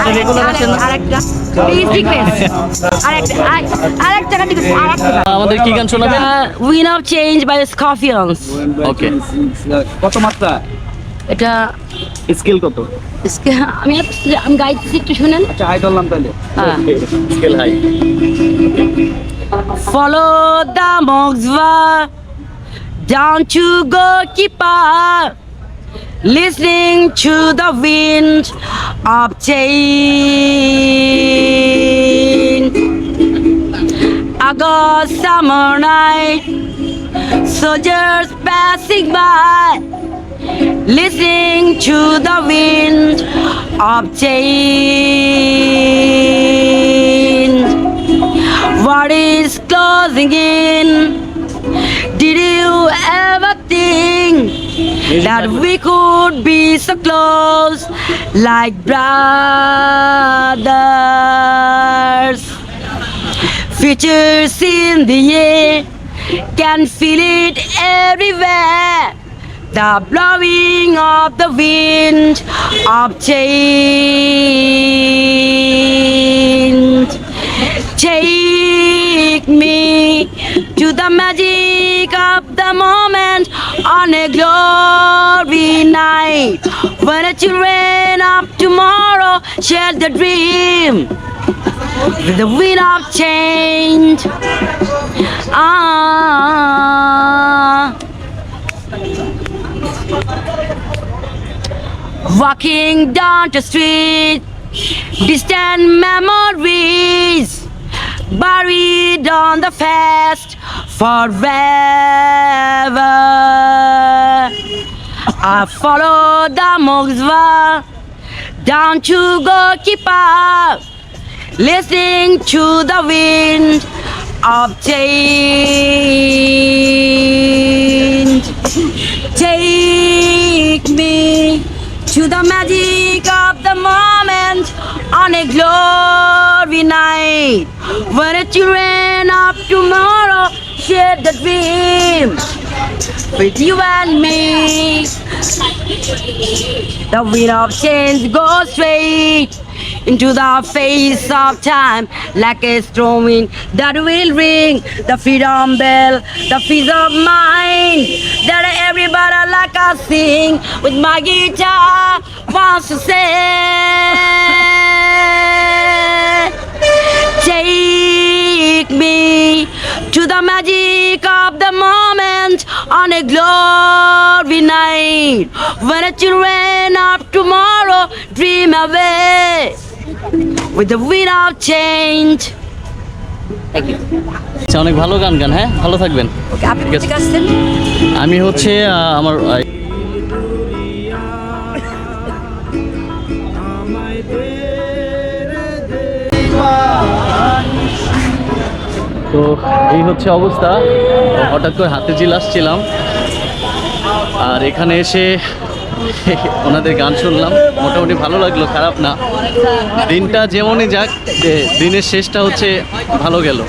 আপনি রেগুলার আছেন না? আরেকটা প্লিজ রিকোয়েস্ট আরেকটা আমাদের কি গান শোনাবেন? Wind of change by Scorpions. Okay. কত মাত্রা? এটা স্কেল কত? আমি গাইতেছি, একটু শুনেন। আচ্ছা হাই ধরলাম তাহলে। হ্যাঁ। Scale high. Follow the Mogsva down to Gorkypa, listening to the wind of change. August summer night, soldiers passing by, listening to the wind of change. What is closing in? Did you ever think that we could be so close like brothers? Futures in the air, can feel it everywhere. The blowing of the wind of change. Take me to the magic of the moment on a glory night, when the children of tomorrow share the dream with the wind of change. Walking down the street, distant memories buried on the past forever. I follow the Mogsva down to Gorkypa, listening to the wind of change. Take me to the magic of the moment on a glory night, when the children of tomorrow share the dream with you and me. The wind of change goes straight into the face of time, like a strong wind that will ring the freedom bell, the peace of mind that everybody like I sing with my guitar wants to say. Take me to the magic of the moment on a glory night, when the children of tomorrow dream away with the wind of change. Thank you. আচ্ছা, অনেক ভালো গান গান। হ্যাঁ, ভালো থাকবেন। আপনি ঠিক আছেন? আমি হচ্ছে আমার তো এই হচ্ছে অবস্থা। হঠাৎ করে হাতে জিল আসছিলাম, আর এখানে এসে ওনাদের গান শুনলাম, মোটামুটি ভালো লাগলো, খারাপ না। দিনটা যেমনই যাক, দিনের শেষটা হচ্ছে ভালো গেল।